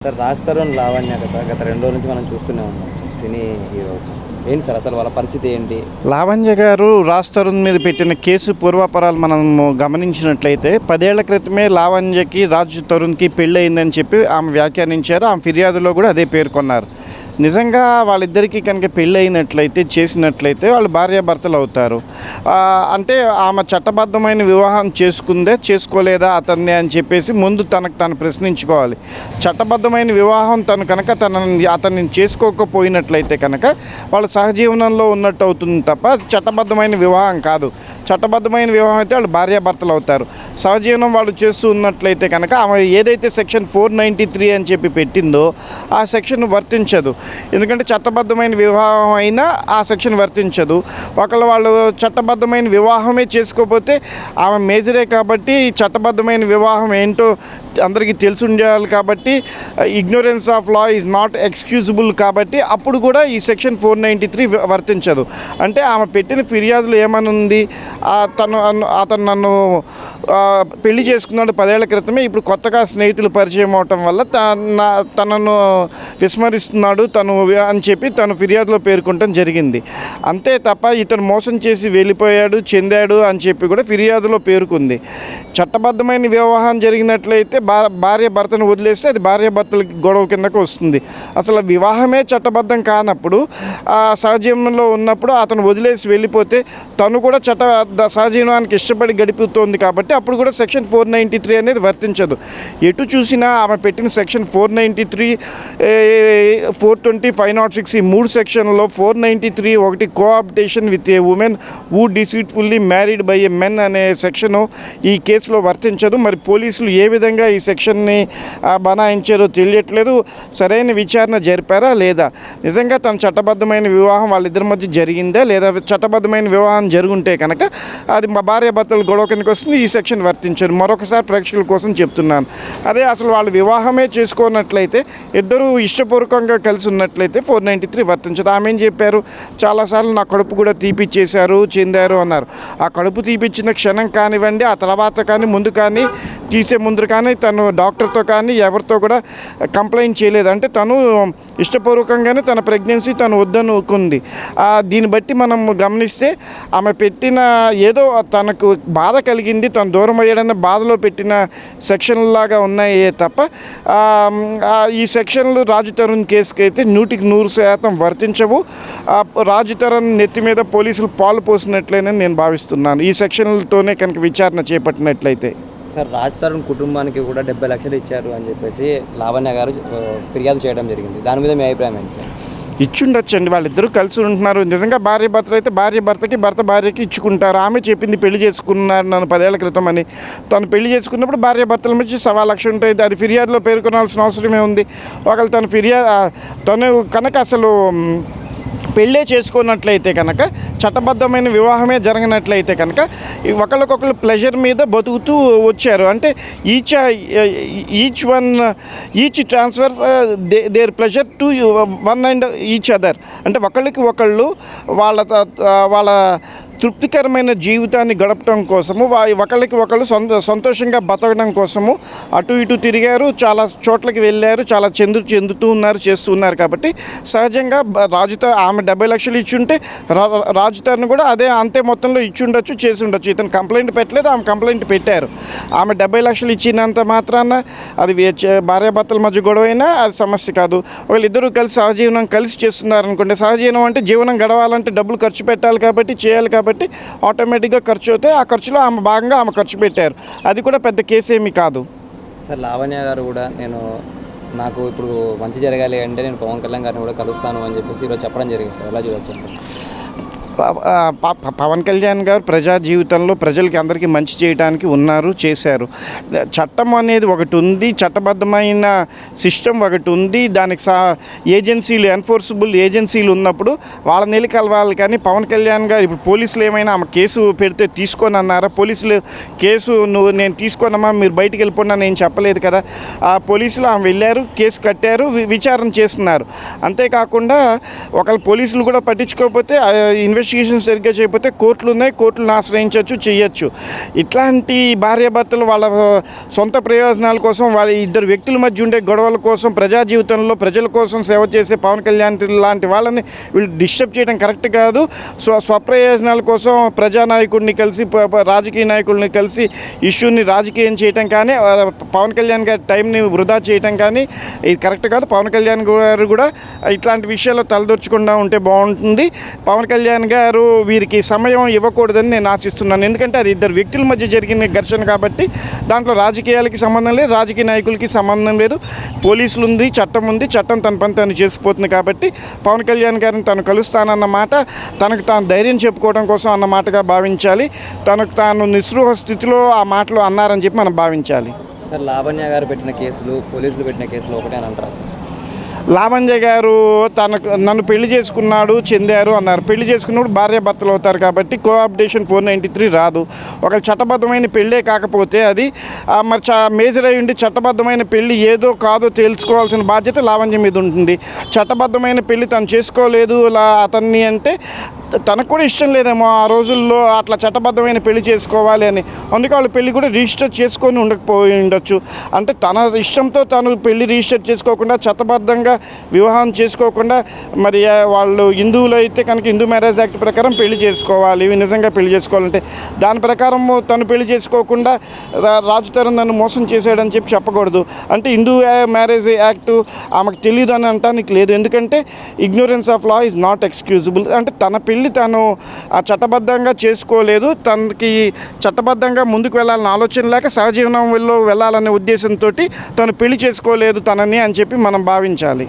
Sir Raj Tarun, Lavanya కథ గత 2 రోజుల నుంచి మనం చూస్తూనే ఉన్నాం సార్. సినీ హీరో వచ్చేసి ఏంటి సార్ అసలు వాళ్ళ పరిస్థితి ఏంటి? లావణ్య గారు రాజ్ తరుణ్ మీద పెట్టిన కేసు పూర్వాపరాలు మనం గమనించినట్లయితే 10 ఏళ్ల క్రితమే లావణ్యకి రాజ్ తరుణ్కి పెళ్ళయిందని చెప్పి ఆమె వ్యాఖ్యానించారు. ఆమె ఫిర్యాదులో కూడా అదే పేర్కొన్నారు. నిజంగా వాళ్ళిద్దరికీ కనుక పెళ్ళి అయినట్లయితే చేసినట్లయితే వాళ్ళు భార్యాభర్తలు అవుతారు. అంటే ఆమె చట్టబద్ధమైన వివాహం చేసుకుందే చేసుకోలేదా అతన్ని అని చెప్పేసి ముందు తనకు తను ప్రశ్నించుకోవాలి. చట్టబద్ధమైన వివాహం తను కనుక అతన్ని చేసుకోకపోయినట్లయితే కనుక వాళ్ళ సహజీవనంలో ఉన్నట్టు అవుతుంది తప్ప అది చట్టబద్ధమైన వివాహం కాదు. చట్టబద్ధమైన వివాహం అయితే వాళ్ళు భార్యాభర్తలు అవుతారు. సహజీవనం వాళ్ళు చేస్తూ ఉన్నట్లయితే కనుక ఆమె ఏదైతే సెక్షన్ 493 అని చెప్పి పెట్టిందో ఆ సెక్షన్ వర్తించదు. ఎందుకంటే చట్టబద్ధమైన వివాహం అయినా ఆ సెక్షన్ వర్తించదు. ఒకళ్ళు వాళ్ళు చట్టబద్ధమైన వివాహమే చేసుకోకపోతే ఆమె మేజరే కాబట్టి చట్టబద్ధమైన వివాహం ఏంటో అందరికీ తెలిసి ఉండాలి కాబట్టి ignorance of law is not excusable కాబట్టి అప్పుడు కూడా ఈ సెక్షన్ 493 వర్తించదు. అంటే ఆమె పెట్టిన ఫిర్యాదులు ఏమనుంది, అతను నన్ను పెళ్లి చేసుకున్నాడు 10 ఏళ్ల క్రితమే, ఇప్పుడు కొత్తగా స్నేహితులు పరిచయం అవటం వల్ల తనను విస్మరిస్తున్నాడు తను అని చెప్పి తను ఫిర్యాదులో పేర్కొనడం జరిగింది. అంతే తప్ప ఇతను మోసం చేసి వెళ్ళిపోయాడు చెందాడు అని చెప్పి కూడా ఫిర్యాదులో పేర్కొంది. చట్టబద్ధమైన వివాహం జరిగినట్లయితే భార్య భర్తను వదిలేస్తే అది భార్యాభర్తలకి గొడవ కిందకు వస్తుంది. అసలు వివాహమే చట్టబద్ధం కానప్పుడు సహజీవనంలో ఉన్నప్పుడు అతను వదిలేసి వెళ్ళిపోతే తను కూడా సహజీవనానికి ఇష్టపడి గడుపుతోంది కాబట్టి అప్పుడు కూడా సెక్షన్ 493 అనేది వర్తించదు. ఎటు చూసినా ఆమె పెట్టిన సెక్షన్ 493, 420, 506 ఈ 3 సెక్షన్లో 493 ఒకటి cohabitation with a woman who deceitfully married by a men అనే సెక్షను ఈ కేసులో వర్తించదు. మరి పోలీసులు ఏ విధంగా ఈ సెక్షన్ని బనాయించారో తెలియట్లేదు. సరైన విచారణ జరిపారా లేదా, నిజంగా తన చట్టబద్ధమైన వివాహం వాళ్ళిద్దరి మధ్య జరిగిందా లేదా, చట్టబద్ధమైన వివాహం జరుగుంటే కనుక అది మా భార్యాభర్తలు గొడవ కిందకి వస్తుంది, ఈ సెక్షన్ వర్తించారు. మరొకసారి ప్రేక్షకుల కోసం చెప్తున్నాను. అదే అసలు వాళ్ళు వివాహమే చేసుకున్నట్లయితే ఇద్దరు ఇష్టపూర్వకంగా కలిసి ఉన్నట్లయితే 493 వర్తించదు. ఆమె ఏం చెప్పారు, చాలాసార్లు నా కడుపు కూడా తీపిచ్చేశారు చెందారు అన్నారు. ఆ కడుపు తీపిచ్చిన క్షణం కానివ్వండి, ఆ తర్వాత కానీ ముందు కానీ తీసే ముందు కానీ తను డాక్టర్తో కానీ ఎవరితో కూడా కంప్లైంట్ చేయలేదు. అంటే తను ఇష్టపూర్వకంగానే తన ప్రెగ్నెన్సీ తను వద్దనుకుంది. దీన్ని బట్టి మనం గమనిస్తే ఆమె పెట్టిన ఏదో తనకు బాధ కలిగింది, తను దూరం అయ్యాడన్న బాధలో పెట్టిన సెక్షన్లాగా ఉన్నాయే తప్ప ఈ సెక్షన్లు రాజ్ తరుణ్ కేసుకి అయితే 100% వర్తించవు. రాజ్ తరుణ్ నెత్తి మీద పోలీసులు పాలు పోసినట్లేనని నేను భావిస్తున్నాను ఈ సెక్షన్లతోనే కనుక విచారణ చేపట్టినట్లయితే. సార్ రాజ్ తరుణ్ కుటుంబానికి కూడా 70 లక్షలు ఇచ్చారు అని చెప్పేసి లావణ్య గారు ఫిర్యాదు చేయడం జరిగింది. దాని మీద మీ అభిప్రాయం ఏంటి? ఇచ్చుండొచ్చండి, వాళ్ళిద్దరూ కలిసి ఉంటున్నారు. నిజంగా భార్య భర్తలు అయితే భార్య భర్తకి భర్త భార్యకి ఇచ్చుకుంటారు. ఆమె చెప్పింది పెళ్లి చేసుకున్నారు నన్ను 10 ఏళ్ల క్రితం అని. తను పెళ్లి చేసుకున్నప్పుడు భార్య భర్తల మధ్య 1.25 లక్షలు ఉంటుంది. అది ఫిర్యాదులో పేర్కొనాల్సిన అవసరమే ఉంది. ఒకళ్ళు తను కనుక అసలు పెళ్ళే చేసుకున్నట్లయితే కనుక చట్టబద్ధమైన వివాహమే జరగనట్లయితే కనుక ఒకళ్ళకొకళ్ళు ప్లెజర్ మీద బతుకుతూ వచ్చారు. అంటే each transfers their pleasure to one and each other. అంటే ఒకళ్ళకి ఒకళ్ళు వాళ్ళ తృప్తికరమైన జీవితాన్ని గడపడం కోసము ఒకళ్ళకి ఒకళ్ళు సంతోషంగా బతకడం కోసము అటు ఇటు తిరిగారు, చాలా చోట్లకి వెళ్ళారు, చాలా చెందుతూ ఉన్నారు, చేస్తూ ఉన్నారు. కాబట్టి సహజంగా ఆమె 70 లక్షలు ఇచ్చుంటే రాజ్ తరుణ్ కూడా అంతే మొత్తంలో ఇచ్చుండొచ్చు, చేసి ఉండొచ్చు. ఇతను కంప్లైంట్ పెట్టలేదు, ఆమె కంప్లైంట్ పెట్టారు. ఆమె 70 లక్షలు ఇచ్చినంత మాత్రాన అది భార్యాభర్తల మధ్య గొడవైనా అది సమస్య కాదు. వీళ్ళిద్దరూ కలిసి సహజీవనం కలిసి చేస్తున్నారు అనుకోండి. సహజీవనం అంటే జీవనం గడవాలంటే డబ్బులు ఖర్చు పెట్టాలి కాబట్టి చేయాలి కాబట్టి ఆటోమేటిక్గా ఖర్చు అవుతాయి. ఆ ఖర్చులో ఆమె భాగంగా ఆమె ఖర్చు పెట్టారు. అది కూడా పెద్ద కేసు ఏమీ కాదు. సార్ లావణ్య గారు కూడా నాకు ఇప్పుడు మంచి జరగాలి అంటే నేను పవన్ కళ్యాణ్ గారిని కూడా కలుస్తాను అని చెప్పేసి ఈరోజు చెప్పడం జరిగింది సార్. ఎలా చూడొచ్చు? పవన్ కళ్యాణ్ గారు ప్రజా జీవితంలో ప్రజలకి అందరికీ మంచి చేయడానికి ఉన్నారు, చేశారు. చట్టం అనేది ఒకటి ఉంది, చట్టబద్ధమైన సిస్టమ్ ఒకటి ఉంది. దానికి ఏజెన్సీలు, ఎన్ఫోర్సబుల్ ఏజెన్సీలు ఉన్నప్పుడు వాళ్ళని వెళ్ళి కలవాలి. కానీ పవన్ కళ్యాణ్ గారు ఇప్పుడు పోలీసులు ఏమైనా ఆమె కేసు పెడితే తీసుకొని అన్నారా? పోలీసులు కేసు నేను తీసుకోనమ్మా మీరు బయటికి వెళ్ళిపోయినా నేను చెప్పలేదు కదా. ఆ పోలీసులు ఆమె వెళ్ళారు, కేసు కట్టారు, విచారణ చేస్తున్నారు. అంతేకాకుండా ఒకళ్ళు పోలీసులు కూడా పట్టించుకోకపోతే ఇన్వెస్టిగేషన్ సరిగ్గా చేయకపోతే కోర్టులు ఉన్నాయి, కోర్టులను ఆశ్రయించవచ్చు, చేయొచ్చు. ఇట్లాంటి భార్యాభర్తలు వాళ్ళ సొంత ప్రయోజనాల కోసం, వాళ్ళ ఇద్దరు వ్యక్తుల మధ్య ఉండే గొడవల కోసం, ప్రజా జీవితంలో ప్రజల కోసం సేవ చేసే పవన్ కళ్యాణ్ లాంటి వాళ్ళని వీళ్ళు డిస్టర్బ్ చేయడం కరెక్ట్ కాదు. స్వప్రయోజనాల కోసం ప్రజానాయకుడిని కలిసి రాజకీయ నాయకుడిని కలిసి ఇష్యూని రాజకీయం చేయటం కానీ, పవన్ కళ్యాణ్ గారి టైంని వృధా చేయటం కానీ ఇది కరెక్ట్ కాదు. పవన్ కళ్యాణ్ గారు కూడా ఇట్లాంటి విషయాల్లో తలదొచ్చకుండా ఉంటే బాగుంటుంది. పవన్ కళ్యాణ్ గారు వీరికి సమయం ఇవ్వకూడదని నేను ఆశిస్తున్నాను. ఎందుకంటే అది ఇద్దరు వ్యక్తుల మధ్య జరిగిన ఘర్షణ కాబట్టి దాంట్లో రాజకీయాలకి సంబంధం లేదు, రాజకీయ నాయకులకి సంబంధం లేదు. పోలీసులు ఉంది, చట్టం ఉంది, చట్టం తన పని తను చేసిపోతుంది. కాబట్టి పవన్ కళ్యాణ్ గారిని తను కలుస్తానన్న మాట తనకు తాను ధైర్యం చెప్పుకోవడం కోసం అన్న మాటగా భావించాలి. తనకు తాను నిస్పృహ స్థితిలో ఆ మాటలు అన్నారని చెప్పి మనం భావించాలి. సార్, లావణ్య గారు పెట్టిన కేసులు పోలీసులు పెట్టిన కేసులు ఒకటే అని అంటారు. లావణ్య గారు నన్ను పెళ్లి చేసుకున్నాడు, చెందారు అన్నారు. పెళ్లి చేసుకున్నప్పుడు భార్యాభర్తలు అవుతారు కాబట్టి కోఆప్టేషన్ 493 రాదు. ఒక చట్టబద్ధమైన పెళ్ళే కాకపోతే అది మరి మేజర్ అయి ఉండి చట్టబద్ధమైన పెళ్ళి ఏదో కాదో తెలుసుకోవాల్సిన బాధ్యత లావణ్య మీద ఉంటుంది. చట్టబద్ధమైన పెళ్ళి తను చేసుకోలేదు అతన్ని అంటే తనకు కూడా ఇష్టం లేదేమో ఆ రోజుల్లో అట్లా చట్టబద్ధమైన పెళ్లి చేసుకోవాలి అని. అందుకే వాళ్ళు పెళ్లి కూడా రిజిస్టర్ చేసుకొని ఉండకపోయి ఉండొచ్చు. అంటే తన ఇష్టంతో తను పెళ్లి రిజిస్టర్ చేసుకోకుండా, చట్టబద్ధంగా వివాహం చేసుకోకుండా, మరి వాళ్ళు హిందువులు అయితే కనుక హిందూ మ్యారేజ్ యాక్ట్ ప్రకారం పెళ్లి చేసుకోవాలి. నిజంగా పెళ్లి చేసుకోవాలంటే దాని ప్రకారం తను పెళ్లి చేసుకోకుండా రాజు తరుణ్ నన్ను మోసం చేశాడని చెప్పి చెప్పకూడదు. అంటే హిందూ మ్యారేజ్ యాక్ట్ ఆమెకు తెలియదు అని అంటానికి లేదు. ఎందుకంటే ignorance of law is not excusable. అంటే తన పెళ్లి తను చట్టబద్ధంగా చేసుకోలేదు, తనకి చట్టబద్ధంగా ముందుకు వెళ్ళాలని ఆలోచన లేక సహజీవనంలో వెళ్ళాలనే ఉద్దేశంతో తను పెళ్లి చేసుకోలేదు తనని అని చెప్పి మనం భావించాలి.